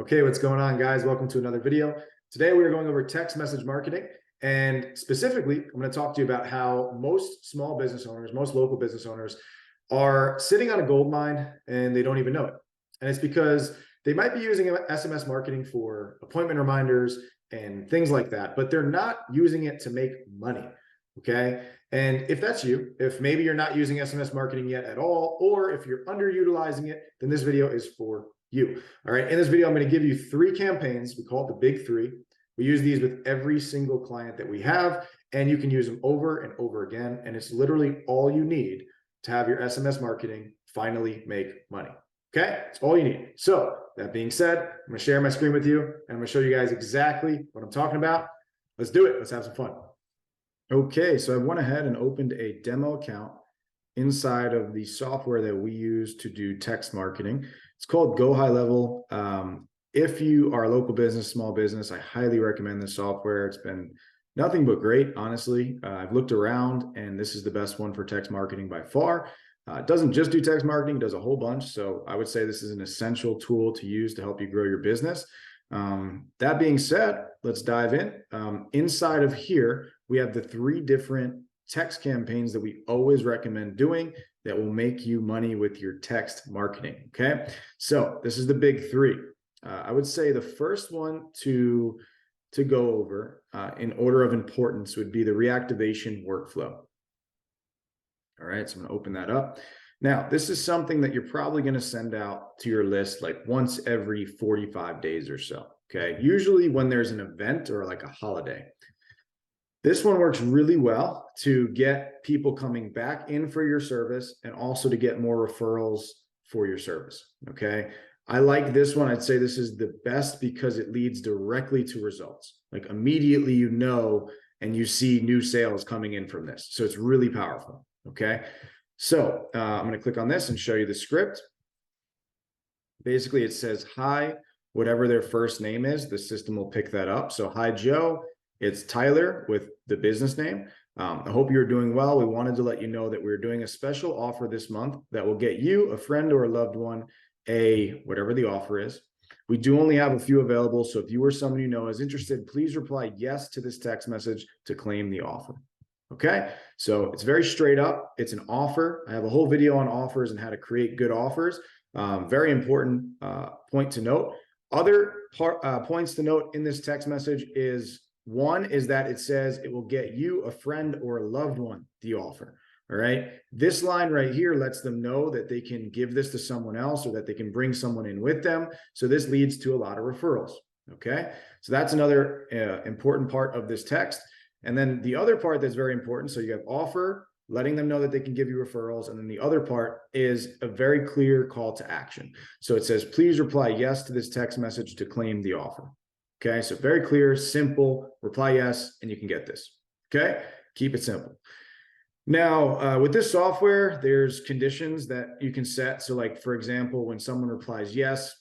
Okay, what's going on, guys? Welcome to another video. Today we are going over text message marketing, and specifically I'm going to talk to you about how most small business owners, most local business owners are sitting on a gold mine and they don't even know it. And it's because they might be using SMS marketing for appointment reminders and things like that, but they're not using it to make money. Okay. And if that's you, if maybe you're not using SMS marketing yet at all, or if you're underutilizing it, then this video is for you. All right. In this video, I'm going to give you 3 campaigns. We call it the big 3. We use these with every single client that we have, and you can use them over and over again. And it's literally all you need to have your SMS marketing finally make money. Okay. It's all you need. So that being said, I'm going to share my screen with you and I'm going to show you guys exactly what I'm talking about. Let's do it. Let's have some fun. Okay, so I went ahead and opened a demo account inside of the software that we use to do text marketing. It's called Go High Level. If you are a local business, small business, I highly recommend this software. It's been nothing but great, honestly. I've looked around and this is the best one for text marketing by far. It doesn't just do text marketing, it does a whole bunch. So I would say this is an essential tool to use to help you grow your business. That being said, let's dive in. Inside of here, we have the 3 different text campaigns that we always recommend doing that will make you money with your text marketing. Okay, so this is the big 3. I would say the first one to go over in order of importance would be the reactivation workflow. All right, so I'm going to open that up. Now, this is something that you're probably going to send out to your list like once every 45 days or so. Okay, usually when there's an event or like a holiday. This one works really well to get people coming back in for your service and also to get more referrals for your service. Okay, I like this one. I'd say this is the best because it leads directly to results. Like immediately, you know, and you see new sales coming in from this. So it's really powerful. Okay. So I'm going to click on this and show you the script. Basically, it says, hi, whatever their first name is, the system will pick that up. So hi, Joe, it's Tyler with the business name. I hope you're doing well. We wanted to let you know that we're doing a special offer this month that will get you, a friend or a loved one, whatever the offer is. We do only have a few available. So if you or someone you know is interested, please reply yes to this text message to claim the offer. Okay, so it's very straight up. It's an offer. I have a whole video on offers and how to create good offers. Very important point to note. Other points to note in this text message is, one is that it says it will get you, a friend or a loved one, the offer. All right, this line right here lets them know that they can give this to someone else or that they can bring someone in with them. So this leads to a lot of referrals. Okay, so that's another important part of this text. And then the other part that's very important, so you have offer, letting them know that they can give you referrals. And then the other part is a very clear call to action. So it says, please reply yes to this text message to claim the offer. Okay, so very clear, simple, reply yes, and you can get this. Okay, keep it simple. Now, with this software, there's conditions that you can set. So like, for example, when someone replies yes,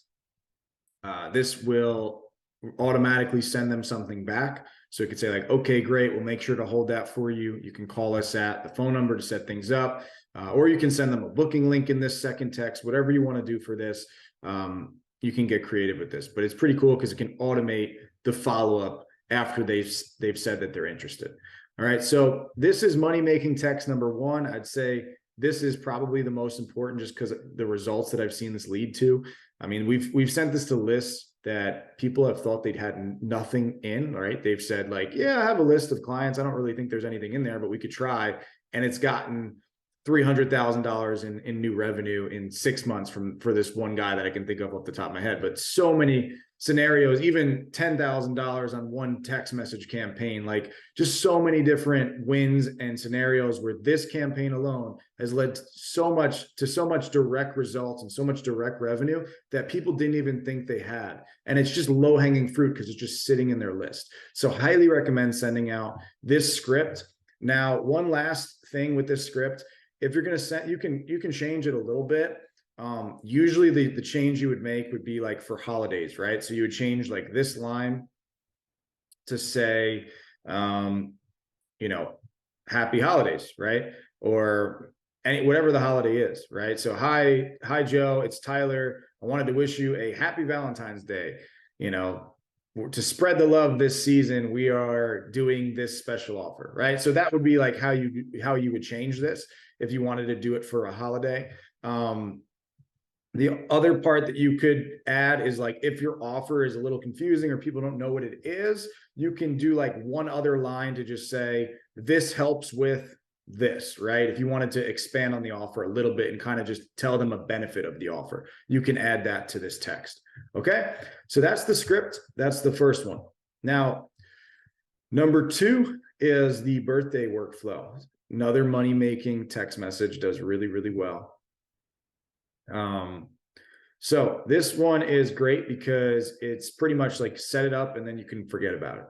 this will automatically send them something back. So you could say like, okay, great, we'll make sure to hold that for you. You can call us at the phone number to set things up, or you can send them a booking link in this second text, whatever you want to do for this. You can get creative with this, but it's pretty cool because it can automate the follow-up after they've said that they're interested. All right, so this is money-making text number 1. I'd say this is probably the most important just because of the results that I've seen this lead to. I mean, we've sent this to lists that people have thought they'd had nothing in, right? They've said like, yeah, I have a list of clients. I don't really think there's anything in there, but we could try. And it's gotten $300,000 in new revenue in 6 months for this one guy that I can think of off the top of my head. But so many scenarios, even $10,000 on one text message campaign, like just so many different wins and scenarios where this campaign alone has led to so much direct results and so much direct revenue that people didn't even think they had. And it's just low hanging fruit because it's just sitting in their list. So highly recommend sending out this script. Now, one last thing with this script, if you're going to send, you can change it a little bit. Usually the change you would make would be like for holidays, right? So you would change like this line to say, you know, happy holidays, right? Or whatever the holiday is, right? So hi Joe, it's Tyler. I wanted to wish you a happy Valentine's Day. You know, to spread the love this season, we are doing this special offer, right? So that would be like how you would change this if you wanted to do it for a holiday. The other part that you could add is like, if your offer is a little confusing or people don't know what it is, you can do like one other line to just say, this helps with this, right? If you wanted to expand on the offer a little bit and kind of just tell them a benefit of the offer, you can add that to this text. Okay. So that's the script. That's the first one. Now, number 2 is the birthday workflow. Another money-making text message, does really, really well. So this one is great because it's pretty much like set it up and then you can forget about it.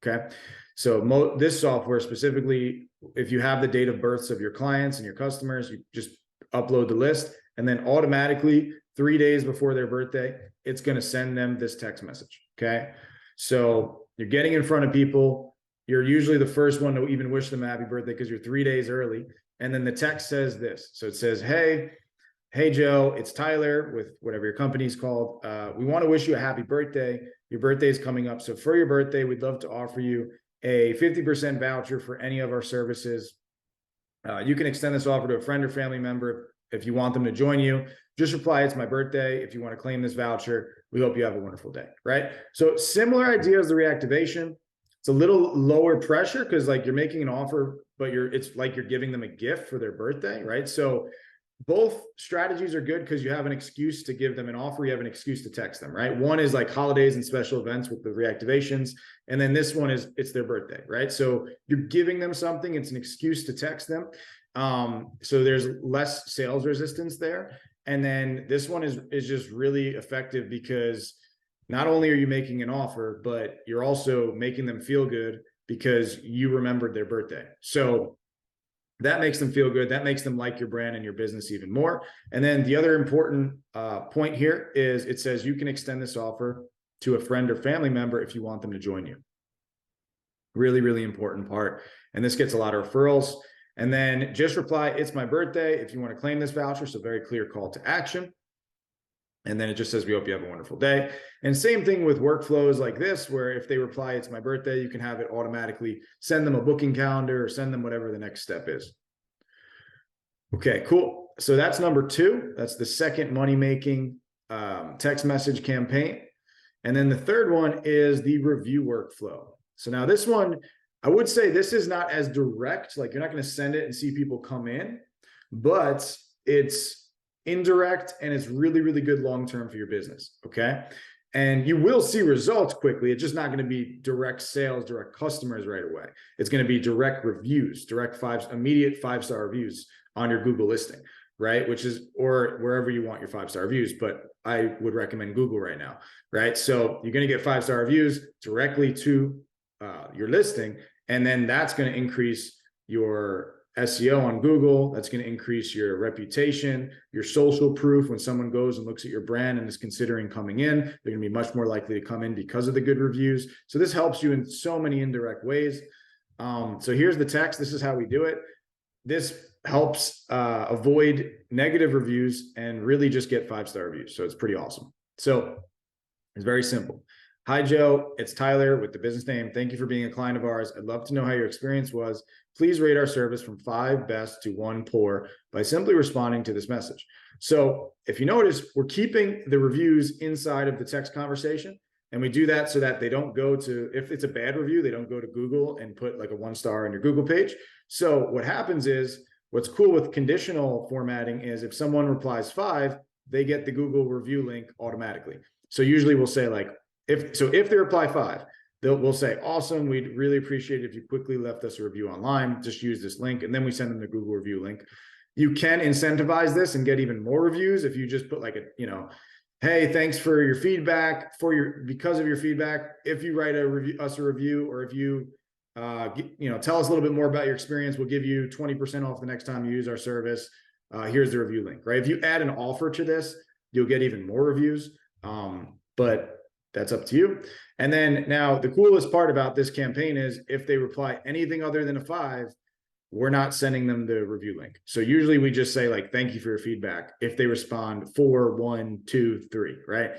Okay. So this software specifically, if you have the date of births of your clients and your customers, you just upload the list, and then automatically 3 days before their birthday, it's going to send them this text message. Okay. So you're getting in front of people. You're usually the first one to even wish them a happy birthday because you're 3 days early. And then the text says this. So it says, Hey, Joe, it's Tyler with whatever your company's called. We want to wish you a happy birthday. Your birthday is coming up. So for your birthday, we'd love to offer you a 50% voucher for any of our services. You can extend this offer to a friend or family member if you want them to join you. Just reply, it's my birthday. If you want to claim this voucher, we hope you have a wonderful day, right? So similar idea as the reactivation. It's a little lower pressure because like you're making an offer, but it's like you're giving them a gift for their birthday, right? So both strategies are good because you have an excuse to give them an offer. You have an excuse to text them, right? One is like holidays and special events with the reactivations. And then this one is, it's their birthday, right? So you're giving them something. It's an excuse to text them. So there's less sales resistance there. And then this one is just really effective because not only are you making an offer, but you're also making them feel good because you remembered their birthday. So that makes them feel good. That makes them like your brand and your business even more. And then the other important point here is it says you can extend this offer to a friend or family member if you want them to join you. Really, really important part. And this gets a lot of referrals. And then just reply, it's my birthday if you want to claim this voucher. So very clear call to action. And then it just says, we hope you have a wonderful day. And same thing with workflows like this, where if they reply, it's my birthday, you can have it automatically send them a booking calendar or send them whatever the next step is. Okay, cool. So that's number 2. That's the second money-making text message campaign. And then the third one is the review workflow. So now this one, I would say this is not as direct, like you're not going to send it and see people come in, but it's indirect and it's really, really good long-term for your business. Okay. And you will see results quickly. It's just not going to be direct sales, direct customers right away. It's going to be direct reviews, immediate 5-star reviews on your Google listing, right? Which is, or wherever you want your 5-star reviews, but I would recommend Google right now, right? So you're going to get 5-star reviews directly to your listing. And then that's going to increase your SEO on Google. That's going to increase your reputation, your social proof. When someone goes and looks at your brand and is considering coming in, they're going to be much more likely to come in because of the good reviews. So this helps you in so many indirect ways. So here's the text. This is how we do it. This helps avoid negative reviews and really just get 5-star reviews. So it's pretty awesome. So it's very simple. Hi, Joe. It's Tyler with the business name. Thank you for being a client of ours. I'd love to know how your experience was. Please rate our service from 5 best to 1 poor by simply responding to this message. So if you notice, we're keeping the reviews inside of the text conversation. And we do that so that they don't go to, if it's a bad review, they don't go to Google and put like a 1-star on your Google page. So what happens is, what's cool with conditional formatting is if someone replies 5, they get the Google review link automatically. So usually we'll say like, if they reply 5, we'll say, awesome, we'd really appreciate it if you quickly left us a review online. Just use this link. And then we send them the Google review link. You can incentivize this and get even more reviews if you just put like hey, thanks for your feedback, because of your feedback. If you write us a review, or if you tell us a little bit more about your experience, we'll give you 20% off the next time you use our service. Here's the review link, right? If you add an offer to this, you'll get even more reviews. But that's up to you. And then now the coolest part about this campaign is if they reply anything other than a 5, we're not sending them the review link. So usually we just say like, thank you for your feedback. If they respond 4, 1, 2, 3, right?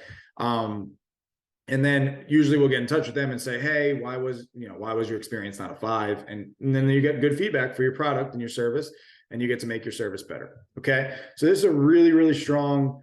And then usually we'll get in touch with them and say, hey, why was your experience not a 5? And then you get good feedback for your product and your service, and you get to make your service better. Okay. So this is a really, really strong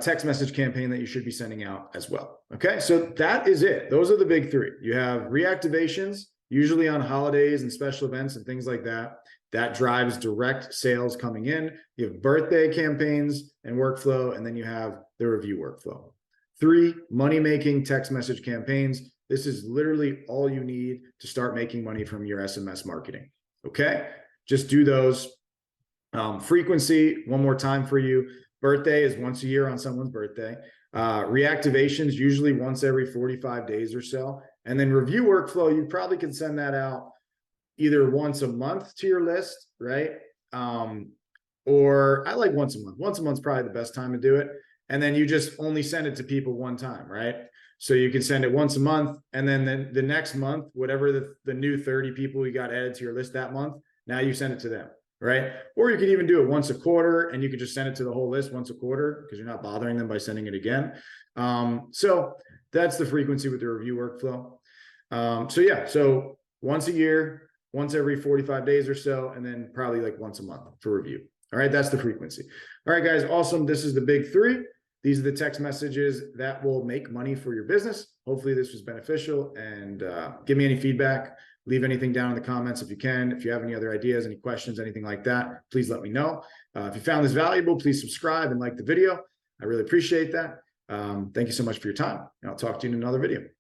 text message campaign that you should be sending out as well. Okay. So that is it. Those are the big 3. You have reactivations, usually on holidays and special events and things like that. That drives direct sales coming in. You have birthday campaigns and workflow, and then you have the review workflow. 3 money-making text message campaigns. This is literally all you need to start making money from your SMS marketing. Okay, just do those. Frequency, one more time for you. Birthday is once a year on someone's birthday. Reactivations, usually once every 45 days or so. And then review workflow, you probably can send that out either once a month to your list, right? Or I like once a month. Once a month is probably the best time to do it. And then you just only send it to people one time, right? So you can send it once a month, and then the next month, whatever the new 30 people you got added to your list that month, now you send it to them, right? Or you could even do it once a quarter, and you could just send it to the whole list once a quarter because you're not bothering them by sending it again. So that's the frequency with the review workflow. So once a year, once every 45 days or so, and then probably like once a month for review. All right, that's the frequency. All right, guys, awesome. This is the big 3. These are the text messages that will make money for your business. Hopefully this was beneficial, and give me any feedback. Leave anything down in the comments if you can. If you have any other ideas, any questions, anything like that, please let me know. If you found this valuable, please subscribe and like the video. I really appreciate that. Thank you so much for your time, and I'll talk to you in another video.